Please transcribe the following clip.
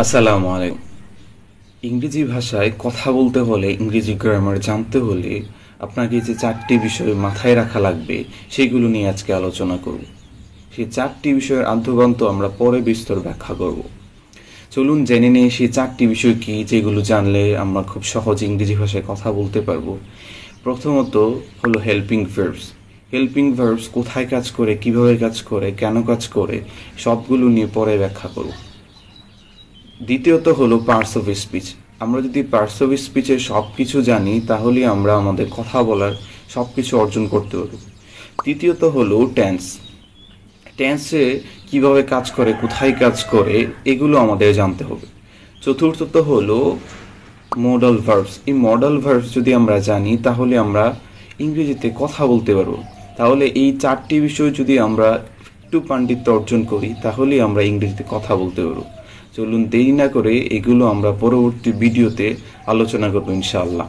আসসালামু আলাইকুম। ইংরেজি ভাষায় কথা বলতে হলে, ইংরেজি গ্রামার জানতে হলে আপনাকে যে চারটি বিষয় মাথায় রাখা লাগবে সেগুলো নিয়ে আজকে আলোচনা করব। সেই চারটি বিষয়ের আদ্যোপান্ত আমরা পরে বিস্তর ব্যাখ্যা করব। চলুন জেনে নিই সেই চারটি বিষয় কি, যেগুলো জানলে আমরা খুব সহজে ইংরেজি ভাষায় কথা বলতে পারবো। প্রথমত হলো হেল্পিং ভার্বস। হেল্পিং ভার্বস কোথায় কাজ করে, কিভাবে কাজ করে, কেন কাজ করে, সবগুলো নিয়ে পরে ব্যাখ্যা করব। দ্বিতীয়ত হলো পার্টস অফ স্পিচ। আমরা যদি পার্টস অফ স্পিচের সব কিছু জানি তাহলে আমরা আমাদের কথা বলার সব কিছু অর্জন করতে পারব। তৃতীয়ত হলো টেন্স। টেন্সে কিভাবে কাজ করে, কোথায় কাজ করে, এগুলো আমাদের জানতে হবে। চতুর্থত হলো মডাল ভার্বস। এই মডাল ভার্বস যদি আমরা জানি তাহলে আমরা ইংরেজিতে কথা বলতে পারবো। তাহলে এই চারটি বিষয় যদি আমরা একটু পাণ্ডিত্য অর্জন করি তাহলে আমরা ইংরেজিতে কথা বলতে পারবো। চলুন দেরি না করে এগুলো আমরা পরবর্তী ভিডিওতে আলোচনা করবো ইনশাআল্লাহ।